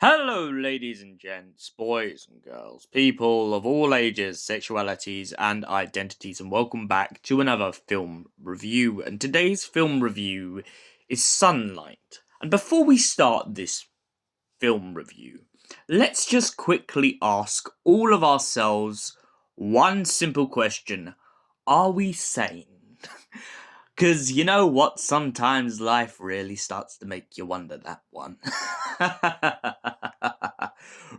Hello, ladies and gents, boys and girls, people of all ages, sexualities, and identities, and welcome back to another film review. And today's film review is Sunlight. And before we start this film review, let's just quickly ask all of ourselves one simple question: are we sane? Because you know what? Sometimes life really starts to make you wonder that one.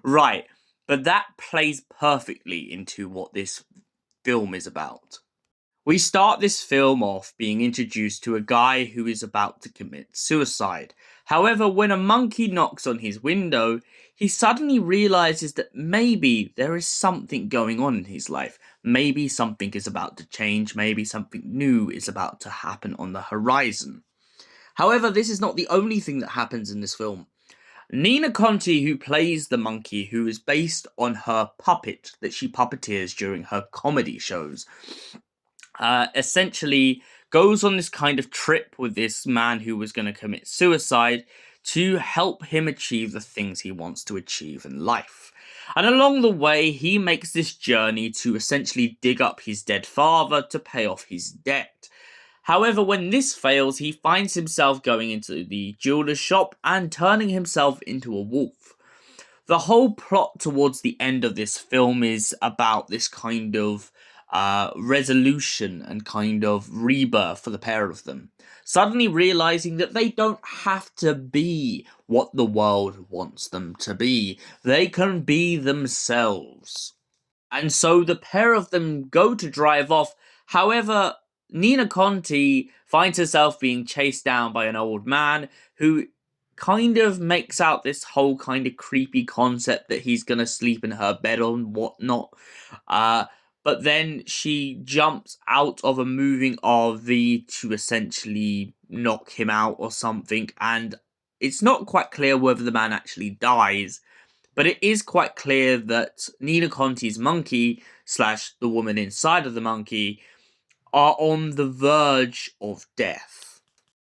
Right, but that plays perfectly into what this film is about. We start this film off being introduced to a guy who is about to commit suicide. However, when a monkey knocks on his window, he suddenly realizes that maybe there is something going on in his life. Maybe something is about to change, maybe something new is about to happen on the horizon. However, this is not the only thing that happens in this film. Nina Conti, who plays the monkey, who is based on her puppet that she puppeteers during her comedy shows, essentially goes on this kind of trip with this man who was going to commit suicide to help him achieve the things he wants to achieve in life. And along the way, he makes this journey to essentially dig up his dead father to pay off his debt. However, when this fails, he finds himself going into the jeweler's shop and turning himself into a wolf. The whole plot towards the end of this film is about this kind of resolution and kind of rebirth for the pair of them. Suddenly realizing that they don't have to be what the world wants them to be. They can be themselves. And so the pair of them go to drive off. However, Nina Conti finds herself being chased down by an old man who kind of makes out this whole kind of creepy concept that he's gonna sleep in her bed or whatnot. But then she jumps out of a moving RV to essentially knock him out or something, and it's not quite clear whether the man actually dies. But it is quite clear that Nina Conti's monkey slash the woman inside of the monkey are on the verge of death.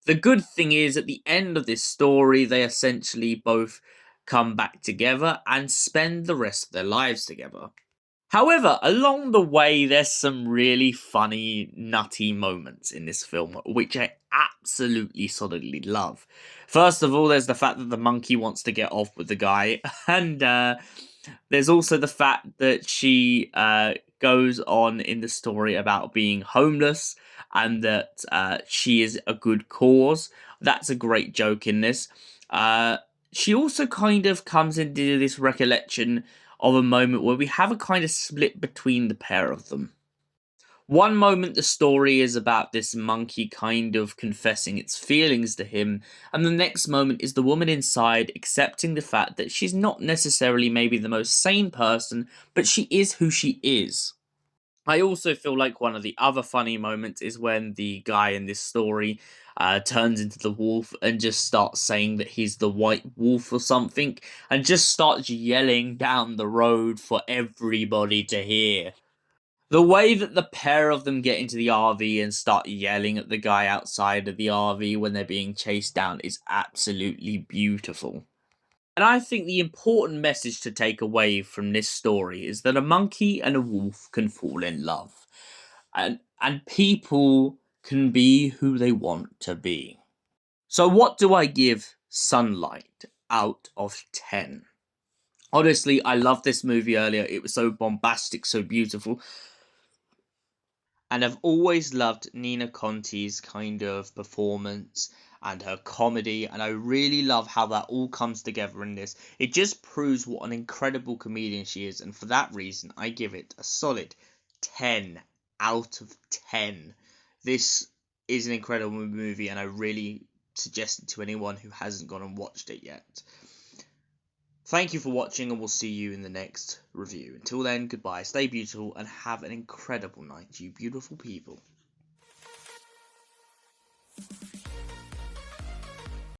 The good thing is, at the end of this story, they essentially both come back together and spend the rest of their lives together. However, along the way, there's some really funny, nutty moments in this film, which I absolutely solidly love. First of all, there's the fact that the monkey wants to get off with the guy, and there's also the fact that she goes on in the story about being homeless, and that she is a good cause. That's a great joke in this. She also kind of comes into this recollection of a moment where we have a kind of split between the pair of them. One moment the story is about this monkey kind of confessing its feelings to him, and the next moment is the woman inside accepting the fact that she's not necessarily maybe the most sane person, but she is who she is. I also feel like one of the other funny moments is when the guy in this story turns into the wolf and just starts saying that he's the white wolf or something, and just starts yelling down the road for everybody to hear. The way that the pair of them get into the RV and start yelling at the guy outside of the RV when they're being chased down is absolutely beautiful. And I think the important message to take away from this story is that a monkey and a wolf can fall in love. And people can be who they want to be. So what do I give Sunlight out of 10? Honestly, I loved this movie earlier. It was so bombastic, so beautiful. And I've always loved Nina Conti's kind of performance and her comedy, and I really love how that all comes together in this. It just proves what an incredible comedian she is, and for that reason, I give it a solid 10 out of 10. This is an incredible movie, and I really suggest it to anyone who hasn't gone and watched it yet. Thank you for watching, and we'll see you in the next review. Until then, goodbye, stay beautiful, and have an incredible night, you beautiful people.